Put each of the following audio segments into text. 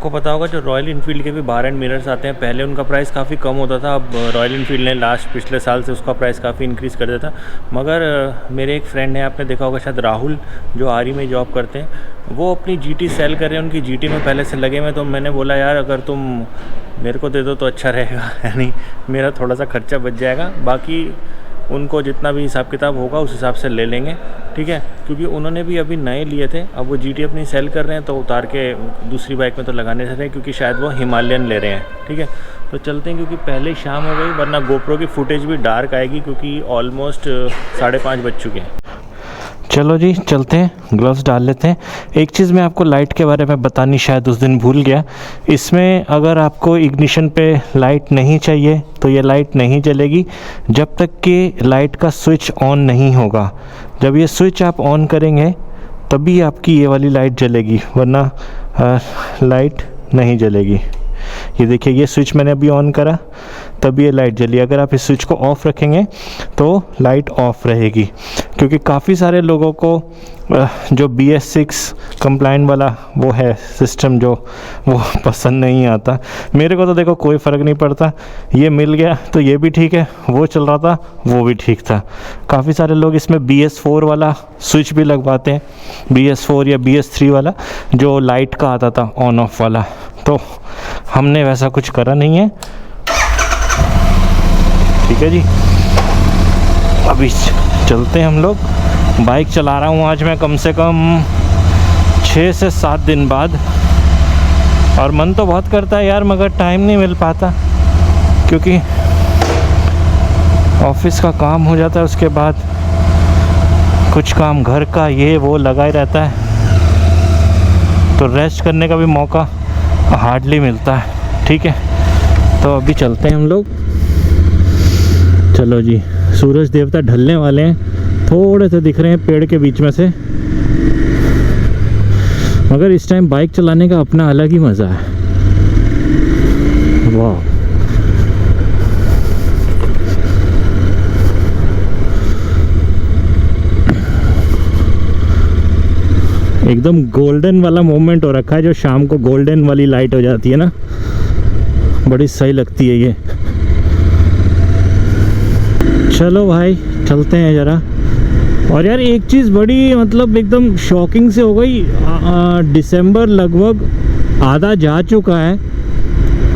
आपको पता होगा जो रॉयल इनफील्ड के भी बार एंड मिरर्स आते हैं, पहले उनका प्राइस काफ़ी कम होता था। अब रॉयल इनफील्ड ने पिछले साल से उसका प्राइस काफ़ी इंक्रीज़ कर दिया था। मगर मेरे एक फ्रेंड है, आपने देखा होगा शायद, राहुल, जो आरी में जॉब करते हैं, वो अपनी GT सेल कर रहे हैं। उनकी GT में पहले से लगे हुए। तो मैंने बोला यार अगर तुम मेरे को दे दो तो अच्छा रहेगा, यानी मेरा थोड़ा सा खर्चा बच जाएगा। बाकी उनको जितना भी हिसाब किताब होगा उस हिसाब से ले लेंगे, ठीक है। क्योंकि उन्होंने भी अभी नए लिए थे, अब वो GT अपनी सेल कर रहे हैं, तो उतार के दूसरी बाइक में तो लगाने से रहे, क्योंकि शायद वो हिमालयन ले रहे हैं, ठीक है। तो चलते हैं, क्योंकि पहले शाम हो गई, वरना GoPro की फुटेज भी डार्क आएगी, क्योंकि ऑलमोस्ट 5:30 बज चुके हैं। चलो जी चलते हैं, ग्लव्स डाल लेते हैं। एक चीज़ मैं आपको लाइट के बारे में बतानी शायद उस दिन भूल गया। इसमें अगर आपको इग्निशन पे लाइट नहीं चाहिए तो ये लाइट नहीं जलेगी जब तक कि लाइट का स्विच ऑन नहीं होगा। जब ये स्विच आप ऑन करेंगे तभी आपकी ये वाली लाइट जलेगी, वरना लाइट नहीं जलेगी। ये देखिए, ये स्विच मैंने अभी ऑन करा तभी ये लाइट जली। अगर आप इस स्विच को ऑफ़ रखेंगे तो लाइट ऑफ़ रहेगी। क्योंकि काफ़ी सारे लोगों को जो BS6 कंप्लाइंट वाला वो है सिस्टम, जो वो पसंद नहीं आता। मेरे को तो देखो कोई फ़र्क नहीं पड़ता, ये मिल गया तो ये भी ठीक है, वो चल रहा था वो भी ठीक था। काफ़ी सारे लोग इसमें BS4 वाला स्विच भी लगवाते हैं, BS4 या BS3 वाला, जो लाइट का आता था ऑन ऑफ वाला। तो हमने वैसा कुछ करा नहीं है, ठीक है जी। अभी चलते हैं हम लोग। बाइक चला रहा हूँ आज मैं कम से कम 6 से 7 दिन बाद, और मन तो बहुत करता है यार, मगर टाइम नहीं मिल पाता, क्योंकि ऑफिस का काम हो जाता है, उसके बाद कुछ काम घर का ये वो लगा ही रहता है, तो रेस्ट करने का भी मौका हार्डली मिलता है, ठीक है। तो अभी चलते हैं हम लोग। चलो जी, सूरज देवता ढलने वाले हैं, थोड़े से दिख रहे हैं पेड़ के बीच में से, मगर इस टाइम बाइक चलाने का अपना अलग ही मज़ा है। वाह, एकदम गोल्डन वाला मोमेंट हो रखा है, जो शाम को गोल्डन वाली लाइट हो जाती है ना, बड़ी सही लगती है ये। चलो भाई चलते हैं ज़रा। और यार एक चीज़ बड़ी मतलब एकदम शॉकिंग से हो गई, दिसंबर लगभग आधा जा चुका है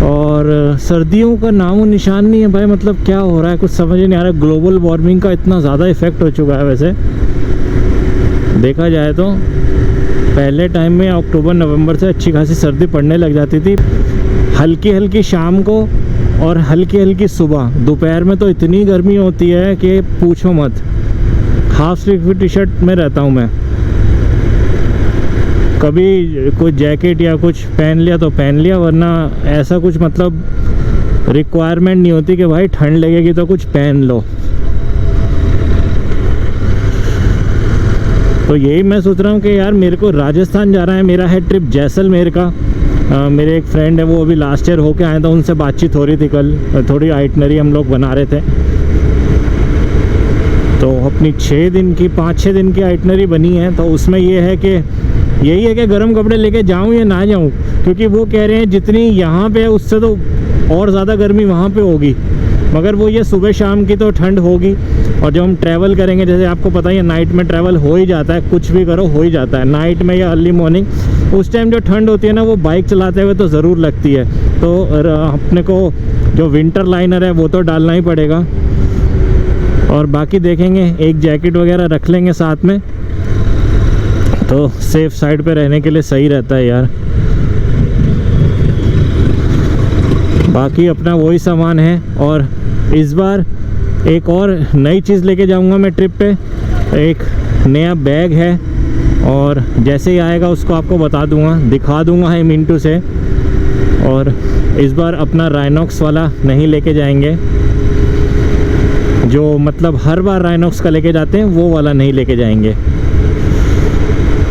और सर्दियों का नामो निशान नहीं है भाई। मतलब क्या हो रहा है कुछ समझ नहीं आ रहा। ग्लोबल वार्मिंग का इतना ज़्यादा इफ़ेक्ट हो चुका है। वैसे देखा जाए तो पहले टाइम में अक्टूबर नवंबर से अच्छी खासी सर्दी पड़ने लग जाती थी, हल्की हल्की शाम को और हल्की हल्की सुबह। दोपहर में तो इतनी गर्मी होती है कि पूछो मत। हाफ स्लीव टी शर्ट में रहता हूँ मैं, कभी कोई जैकेट या कुछ पहन लिया तो पहन लिया, वरना ऐसा कुछ मतलब रिक्वायरमेंट नहीं होती कि भाई ठंड लगेगी तो कुछ पहन लो। तो यही मैं सोच रहा हूँ कि यार मेरे को राजस्थान जाना है, मेरा है ट्रिप जैसलमेर का। मेरे एक फ्रेंड है वो अभी लास्ट ईयर होके आए थे, उनसे बातचीत हो रही थी कल, थोड़ी आइटनरी हम लोग बना रहे थे। तो अपनी 5-6 दिन की आइटनरी बनी है। तो उसमें ये है कि यही है कि गर्म कपड़े लेके जाऊं या ना जाऊं, क्योंकि वो कह रहे हैं जितनी यहाँ पे है उससे तो और ज़्यादा गर्मी वहाँ पे होगी। मगर वो ये सुबह शाम की तो ठंड होगी, और जब हम ट्रैवल करेंगे, जैसे आपको पता ही है नाइट में ट्रैवल हो ही जाता है, कुछ भी करो हो ही जाता है नाइट में या अर्ली मॉर्निंग। उस टाइम जो ठंड होती है ना, वो बाइक चलाते हुए तो ज़रूर लगती है। तो अपने को जो विंटर लाइनर है वो तो डालना ही पड़ेगा, और बाकी देखेंगे एक जैकेट वगैरह रख लेंगे साथ में, तो सेफ साइड पे रहने के लिए सही रहता है यार। बाकी अपना वही सामान है। और इस बार एक और नई चीज़ लेके जाऊंगा मैं ट्रिप पे, एक नया बैग है, और जैसे ही आएगा उसको आपको बता दूंगा, दिखा दूंगा है मिंटू से। और इस बार अपना राइनॉक्स वाला नहीं लेके जाएंगे, जो मतलब हर बार राइनॉक्स का लेके जाते हैं वो वाला नहीं लेके जाएंगे,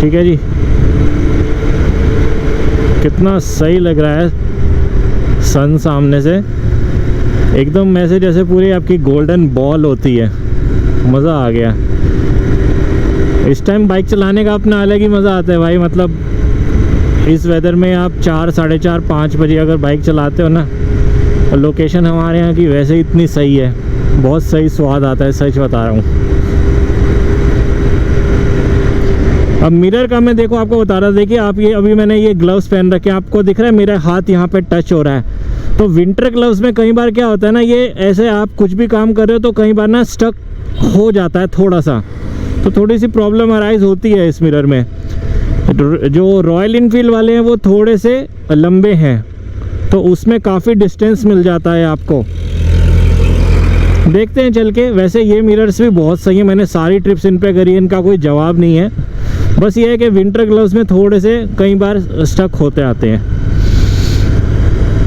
ठीक है जी। कितना सही लग रहा है सन सामने से, एकदम ऐसे जैसे पूरी आपकी गोल्डन बॉल होती है। मज़ा आ गया। इस टाइम बाइक चलाने का अपना अलग ही मज़ा आता है भाई। मतलब इस वेदर में आप 4, साढ़े 4, 5 बजे अगर बाइक चलाते हो ना, लोकेशन हमारे यहाँ की वैसे ही इतनी सही है, बहुत सही स्वाद आता है, सच बता रहा हूँ। अब मिरर का मैं देखो आपको बता रहा था, देखिए आप ये अभी मैंने ये ग्लव्स पहन रखे हैं, आपको दिख रहा है मेरा हाथ यहाँ पे टच हो रहा है। तो विंटर ग्लव्स में कई बार क्या होता है ना, ये ऐसे आप कुछ भी काम कर रहे हो तो कई बार ना स्टक हो जाता है थोड़ा सा, तो थोड़ी सी प्रॉब्लम अराइज होती है इस मिरर में। जो रॉयल इनफील्ड वाले हैं वो थोड़े से लंबे हैं, तो उसमें काफ़ी डिस्टेंस मिल जाता है आपको। देखते हैं चल के। वैसे ये मिरर्स भी बहुत सही है, मैंने सारी ट्रिप्स इन पे करी है, इनका कोई जवाब नहीं है। बस ये है कि विंटर ग्लव्स में थोड़े से कई बार स्टक होते आते हैं।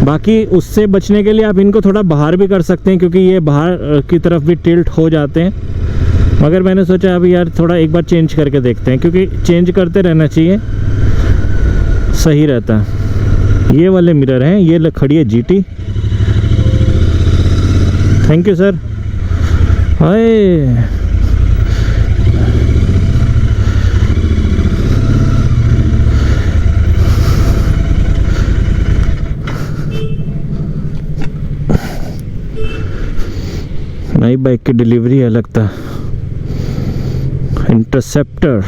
बाकी उससे बचने के लिए आप इनको थोड़ा बाहर भी कर सकते हैं, क्योंकि ये बाहर की तरफ भी टिल्ट हो जाते हैं। मगर मैंने सोचा अभी यार थोड़ा एक बार चेंज करके देखते हैं, क्योंकि चेंज करते रहना चाहिए, सही रहता है। ये वाले मिरर हैं, ये खड़ी है GT। Thank you sir. हाय नई बाइक की डिलीवरी है लगता है, इंटरसेप्टर।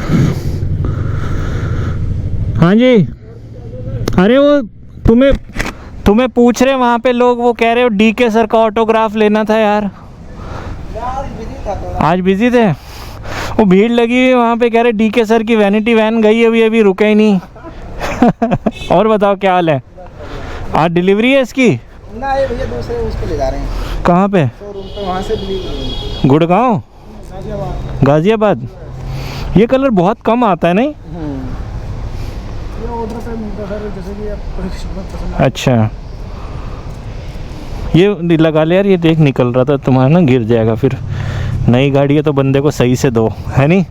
हाँ जी, अरे वो तुम्हें पूछ रहे वहाँ पे लोग, वो कह रहे हो DK सर का ऑटोग्राफ लेना था यार। आज बिजी थे, वो भीड़ लगी हुई वहाँ पे, कह रहे DK सर की वैनिटी वैन गई अभी रुके ही नहीं। और बताओ क्या हाल है? आज डिलीवरी है इसकी? ना ये भैया दूसरे उसको ले जा रहे हैं। कहाँ पे? शोरूम पे, वहाँ से डिलीवरी। गुड़गांव, गाजियाबाद। ये कलर बहुत कम आता है नहीं? ये ऑर्डर पे मिलता है, जैसे कि आप अच्छा, ये लगा ले यार, ये देख निकल रहा था तुम्हारा ना, गिर जाएगा फिर। नई गाड़ी है तो बंदे को सही से दो, है नहीं?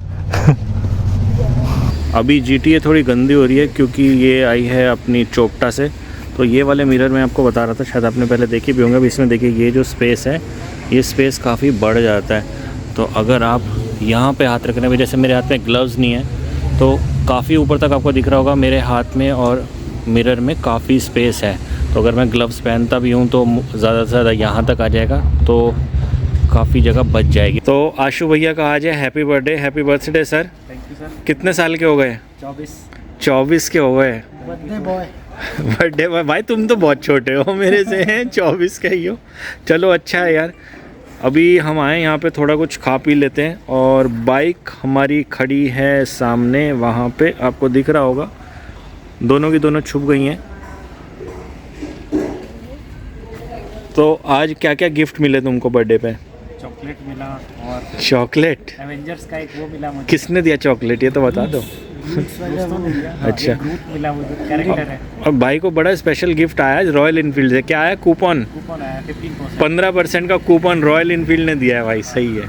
अभी GTA थोड़ी गंदी हो रही है क्योंकि ये आई है अपनी चोपटा से। तो ये वाले मिरर मैं आपको बता रहा था, शायद आपने पहले देखे भी होंगे। अब इसमें देखिए ये जो स्पेस है, ये स्पेस काफ़ी बढ़ जाता है। तो अगर आप यहाँ पे हाथ रखने में, जैसे मेरे हाथ में ग्लव्स नहीं है, तो काफ़ी ऊपर तक आपको दिख रहा होगा मेरे हाथ में, और मिरर में काफ़ी स्पेस है। तो अगर मैं ग्लव्स पहनता भी हूँ तो ज़्यादा से ज़्यादा यहाँ तक आ जाएगा, तो काफ़ी जगह बच जाएगी। तो आशु भैया का आज है happy birthday. Happy birthday sir. Thank you sir. कितने साल के हो गए? 24 के हो गए। Birthday boy. बर्थडे बॉय भाई, तुम तो बहुत छोटे हो मेरे से, हैं 24 का ही हो। चलो अच्छा है यार। अभी हम आए यहाँ पे, थोड़ा कुछ खा पी लेते हैं। और बाइक हमारी खड़ी है सामने, वहाँ पे आपको दिख रहा होगा, दोनों की दोनों छुप गई हैं। तो आज क्या क्या गिफ्ट मिले तुमको बर्थडे पे? चॉकलेट मिला, और चॉकलेट? एवेंजर्स का एक वो मिला मुझे। किसने दिया चॉकलेट, ये तो बता दो। अच्छा, मिला मुझे, कैरेक्टर है। और भाई को बड़ा स्पेशल गिफ्ट आया आज रॉयल इनफील्ड से। क्या आया? कूपन आया 15%। 15% का कूपन रॉयल इनफील्ड ने दिया है भाई। सही है,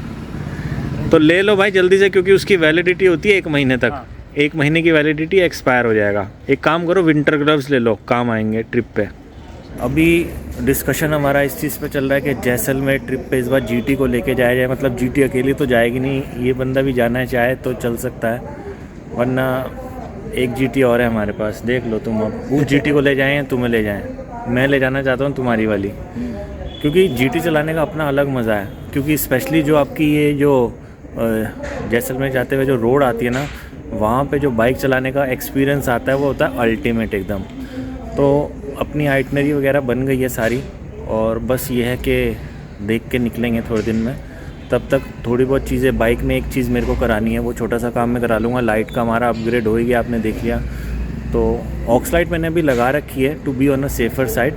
तो ले लो भाई जल्दी से, क्योंकि उसकी वैलिडिटी होती है 1 महीने तक। 1 महीने की वैलिडिटी, एक्सपायर हो जाएगा। एक काम करो, विंटर ग्लव्स ले लो, काम आएंगे ट्रिप पे। अभी डिस्कशन हमारा इस चीज़ पे चल रहा है कि जैसलमेर ट्रिप पे इस बार GT को लेके जाया जाए। मतलब GT अकेली तो जाएगी नहीं, ये बंदा भी जाना है चाहे तो चल सकता है, वरना एक GT और है हमारे पास। देख लो तुम, अब उस GT को ले जाएं, तुम्हें ले जाएं। मैं ले जाना चाहता हूँ तुम्हारी वाली, क्योंकि GT चलाने का अपना अलग मज़ा है। क्योंकि स्पेशली जो आपकी ये जो जैसलमेर जाते हुए जो रोड आती है ना, वहाँ पे जो बाइक चलाने का एक्सपीरियंस आता है वो होता है अल्टीमेट एकदम। तो अपनी आइटनरी वगैरह बन गई है सारी, और बस ये है कि देख के निकलेंगे थोड़े दिन में। तब तक थोड़ी बहुत चीज़ें, बाइक में एक चीज़ मेरे को करानी है, वो छोटा सा काम मैं करा लूँगा। लाइट का हमारा अपग्रेड हो ही गया, आपने देख लिया। तो ऑक्स लाइट मैंने अभी लगा रखी है to be on a safer side,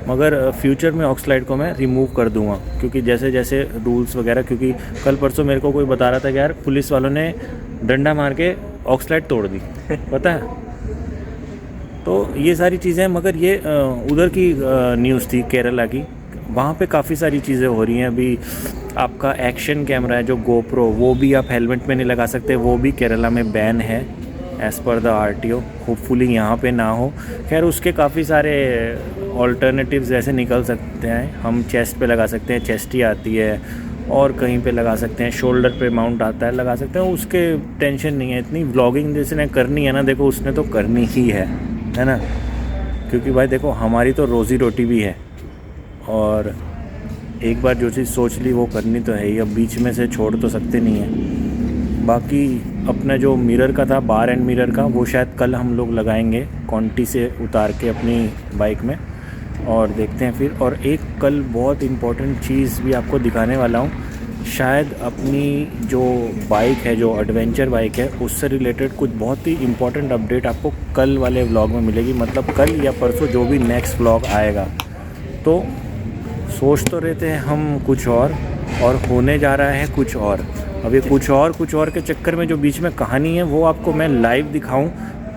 मगर फ्यूचर में ऑक्स लाइट को मैं रिमूव कर दूँगा, क्योंकि जैसे जैसे रूल्स वगैरह, क्योंकि कल परसों मेरे को कोई बता रहा था कि यार पुलिस वालों ने डंडा मार के ऑक्स लाइट तोड़ दी, पता है। तो ये सारी चीज़ें, मगर ये उधर की न्यूज़ थी, केरला की। वहाँ पे काफ़ी सारी चीज़ें हो रही हैं अभी। आपका एक्शन कैमरा है जो गोप्रो, वो भी आप हेलमेट में नहीं लगा सकते, वो भी केरला में बैन है as per the RTO। Hopefully यहाँ पे ना हो। खैर उसके काफ़ी सारे ऑल्टरनेटिव्स ऐसे निकल सकते हैं। हम चेस्ट पे लगा सकते हैं, चेस्टी आती है, और कहीं पे लगा सकते हैं, शोल्डर पे माउंट आता है, लगा सकते हैं। उसके टेंशन नहीं है इतनी। व्लॉगिंग जिसने करनी है ना, देखो उसने तो करनी ही है है ना, क्योंकि भाई देखो हमारी तो रोज़ी रोटी भी है, और एक बार जो चीज़ सोच ली वो करनी तो है ही, अब बीच में से छोड़ तो सकते नहीं हैं। बाकी अपना जो मिरर का था, बार एंड मिरर का, वो शायद कल हम लोग लगाएंगे कॉन्टी से उतार के अपनी बाइक में, और देखते हैं फिर। और एक कल बहुत इम्पोर्टेंट चीज़ भी आपको दिखाने वाला हूँ, शायद अपनी जो बाइक है, जो एडवेंचर बाइक है, उससे रिलेटेड कुछ बहुत ही इम्पोर्टेंट अपडेट आपको कल वाले व्लॉग में मिलेगी, मतलब कल या परसों जो भी नेक्स्ट व्लॉग आएगा। तो सोच तो रहे थे हम कुछ और होने जा रहा है कुछ और। अब ये कुछ और के चक्कर में जो बीच में कहानी है वो आपको मैं लाइव दिखाऊं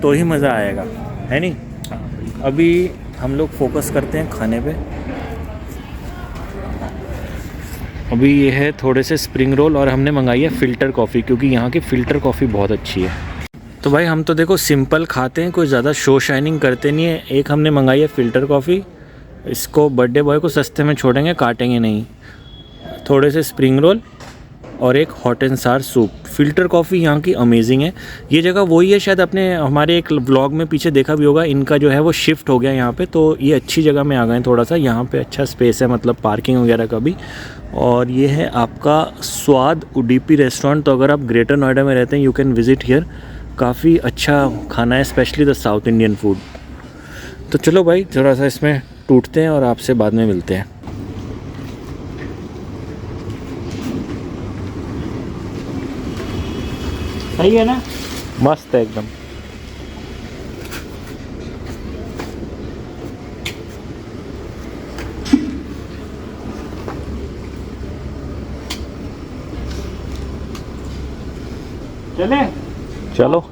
तो ही मज़ा आएगा, है नहीं? अभी हम लोग फोकस करते हैं खाने पे। अभी ये है थोड़े से स्प्रिंग रोल, और हमने मंगाई है फ़िल्टर कॉफ़ी, क्योंकि यहाँ की फ़िल्टर कॉफ़ी बहुत अच्छी है। तो भाई हम तो देखो सिंपल खाते हैं, कोई ज़्यादा शो शाइनिंग करते नहीं है। एक हमने मंगाई है फ़िल्टर कॉफ़ी, इसको बर्थडे बॉय को सस्ते में छोड़ेंगे, काटेंगे नहीं। थोड़े से स्प्रिंग रोल और एक हॉट एंड सार सूप। फ़िल्टर कॉफ़ी यहाँ की अमेजिंग है। ये जगह वही है, शायद आपने हमारे एक व्लॉग में पीछे देखा भी होगा, इनका जो है वो शिफ्ट हो गया यहाँ पे, तो ये अच्छी जगह में आ गए थोड़ा सा। यहाँ पे अच्छा स्पेस है, मतलब पार्किंग वगैरह का भी। और ये है आपका स्वाद उडुपी रेस्टोरेंट। तो अगर आप ग्रेटर नोएडा में रहते हैं, यू कैन विज़िट हियर। काफ़ी अच्छा खाना है, specially the south Indian food. तो चलो भाई थोड़ा सा इसमें टूटते हैं और आपसे बाद में मिलते हैं। सही है ना? मस्त है एकदम। चले? चलो।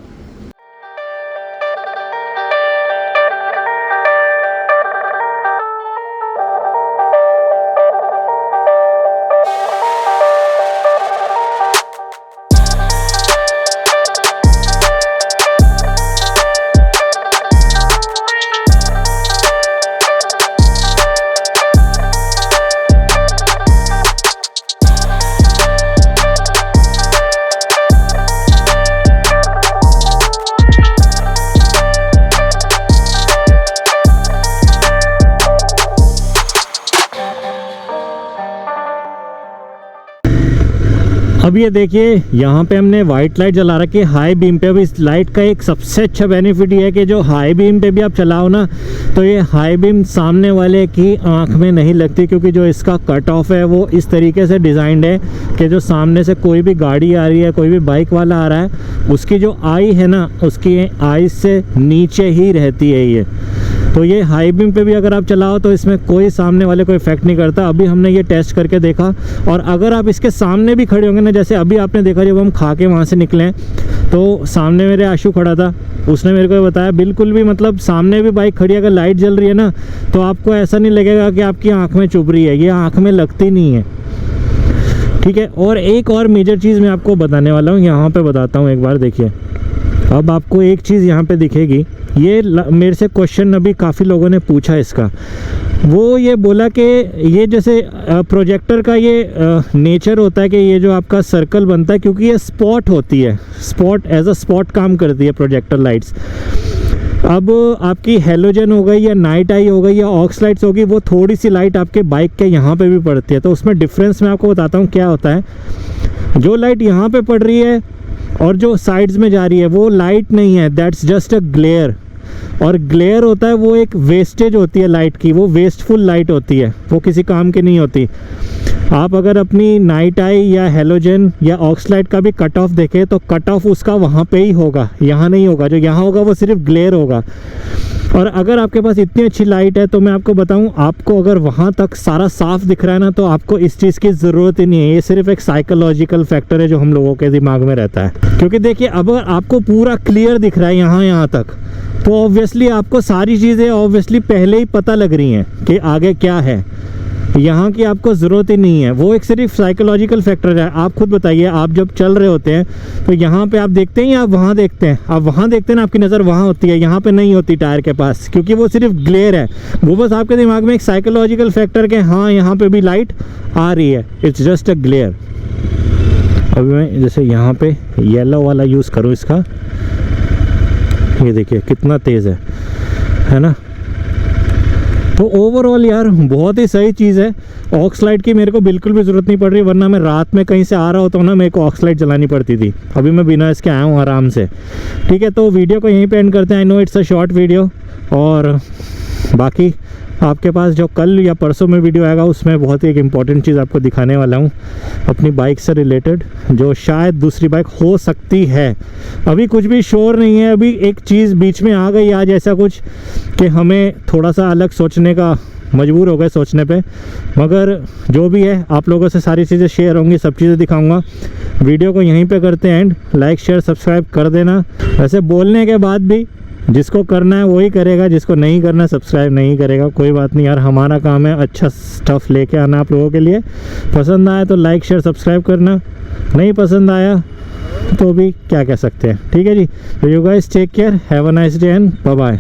अब ये देखिए यहाँ पे हमने वाइट लाइट जला रखी है हाई बीम पे। अब इस लाइट का एक सबसे अच्छा बेनिफिट ये है कि जो हाई बीम पे भी आप चलाओ ना, तो ये हाई बीम सामने वाले की आंख में नहीं लगती, क्योंकि जो इसका कट ऑफ है वो इस तरीके से डिज़ाइंड है कि जो सामने से कोई भी गाड़ी आ रही है, कोई भी बाइक वाला आ रहा है, उसकी जो आई है ना, उसकी आई से नीचे ही रहती है ये। तो ये हाई बीम पे भी अगर आप चलाओ तो इसमें कोई सामने वाले को इफेक्ट नहीं करता। अभी हमने ये टेस्ट करके देखा, और अगर आप इसके सामने भी खड़े होंगे ना, जैसे अभी आपने देखा जब हम खा के वहाँ से निकले, तो सामने मेरे आशु खड़ा था, उसने मेरे को बताया बिल्कुल भी, मतलब सामने भी बाइक खड़ी अगर लाइट जल रही है ना, तो आपको ऐसा नहीं लगेगा कि आपकी आँख में चुभ रही है, ये आँख में लगती नहीं है। ठीक है। और एक और मेजर चीज़ मैं आपको बताने वाला हूँ, यहाँ पे बताता हूँ एक बार। देखिए अब आपको एक चीज़ यहाँ पे दिखेगी, ये मेरे से क्वेश्चन अभी काफ़ी लोगों ने पूछा इसका। वो ये बोला कि ये जैसे प्रोजेक्टर का ये नेचर होता है कि ये जो आपका सर्कल बनता है, क्योंकि ये स्पॉट होती है, स्पॉट एज अ स्पॉट काम करती है प्रोजेक्टर लाइट्स। अब आपकी हेलोजन हो गई या नाइट आई हो गई या ऑक्स लाइट्स होगी, वो थोड़ी सी लाइट आपके बाइक के यहाँ पे भी पड़ती है। तो उसमें डिफरेंस मैं आपको बताता हूँ क्या होता है। जो लाइट यहाँ पे पड़ रही है और जो साइड्स में जा रही है, वो लाइट नहीं है, दैट्स जस्ट अ ग्लेयर। और ग्लेयर होता है वो एक वेस्टेज होती है लाइट की, वो वेस्टफुल लाइट होती है, वो किसी काम की नहीं होती। आप अगर अपनी नाइट आई या हेलोजन या ऑक्स लाइट का भी कट ऑफ देखें, तो कट ऑफ उसका वहाँ पे ही होगा, यहाँ नहीं होगा। जो यहाँ होगा वो सिर्फ ग्लेयर होगा। और अगर आपके पास इतनी अच्छी लाइट है, तो मैं आपको बताऊं, आपको अगर वहाँ तक सारा साफ दिख रहा है ना, तो आपको इस चीज़ की ज़रूरत ही नहीं है। ये सिर्फ एक साइकोलॉजिकल फैक्टर है जो हम लोगों के दिमाग में रहता है। क्योंकि देखिए अब आपको पूरा क्लियर दिख रहा है यहाँ तक, तो ऑब्वियसली आपको सारी चीज़ें ऑब्वियसली पहले ही पता लग रही हैं कि आगे क्या है। यहाँ की आपको ज़रूरत ही नहीं है, वो एक सिर्फ साइकोलॉजिकल फैक्टर है। आप खुद बताइए, आप जब चल रहे होते हैं तो यहाँ पे आप देखते हैं या आप वहाँ देखते हैं? आप वहाँ देखते हैं ना, आपकी नज़र वहाँ होती है, यहाँ पे नहीं होती टायर के पास, क्योंकि वो सिर्फ ग्लेयर है। वो बस आपके दिमाग में एक साइकोलॉजिकल फैक्टर के हाँ यहाँ पे भी लाइट आ रही है, इट्स जस्ट अ ग्लेयर। अभी मैं जैसे यहाँ पे येलो वाला यूज़ करूँ इसका, ये देखिए कितना तेज़ है। है ना। तो ओवरऑल यार बहुत ही सही चीज़ है। ऑक्स लाइट की मेरे को बिल्कुल भी ज़रूरत नहीं पड़ रही, वरना मैं रात में कहीं से आ रहा होता हूँ ना, मेरे को ऑक्स लाइट जलानी पड़ती थी। अभी मैं बिना इसके आया हूँ आराम से। ठीक है, तो वीडियो को यहीं पे एंड करते हैं। I know it's a short video, और बाकी आपके पास जो कल या परसों में वीडियो आएगा उसमें बहुत ही एक इम्पॉर्टेंट चीज़ आपको दिखाने वाला हूँ अपनी बाइक से रिलेटेड, जो शायद दूसरी बाइक हो सकती है। अभी कुछ भी श्योर नहीं है, अभी एक चीज़ बीच में आ गई आज ऐसा कुछ कि हमें थोड़ा सा अलग सोचने का मजबूर हो गए सोचने पे। मगर जो भी है आप लोगों से सारी चीज़ें शेयर होंगी, सब चीज़ें दिखाऊंगा। वीडियो को यहीं पे करते हैं एंड। लाइक शेयर सब्सक्राइब कर देना। वैसे बोलने के बाद भी जिसको करना है वही करेगा, जिसको नहीं करना सब्सक्राइब नहीं करेगा, कोई बात नहीं यार, हमारा काम है अच्छा स्टफ़ लेके आना आप लोगों के लिए। पसंद आया तो लाइक शेयर सब्सक्राइब करना, नहीं पसंद आया तो भी क्या कह सकते हैं। ठीक है जी, तो you guys take care, have a nice day and bye bye.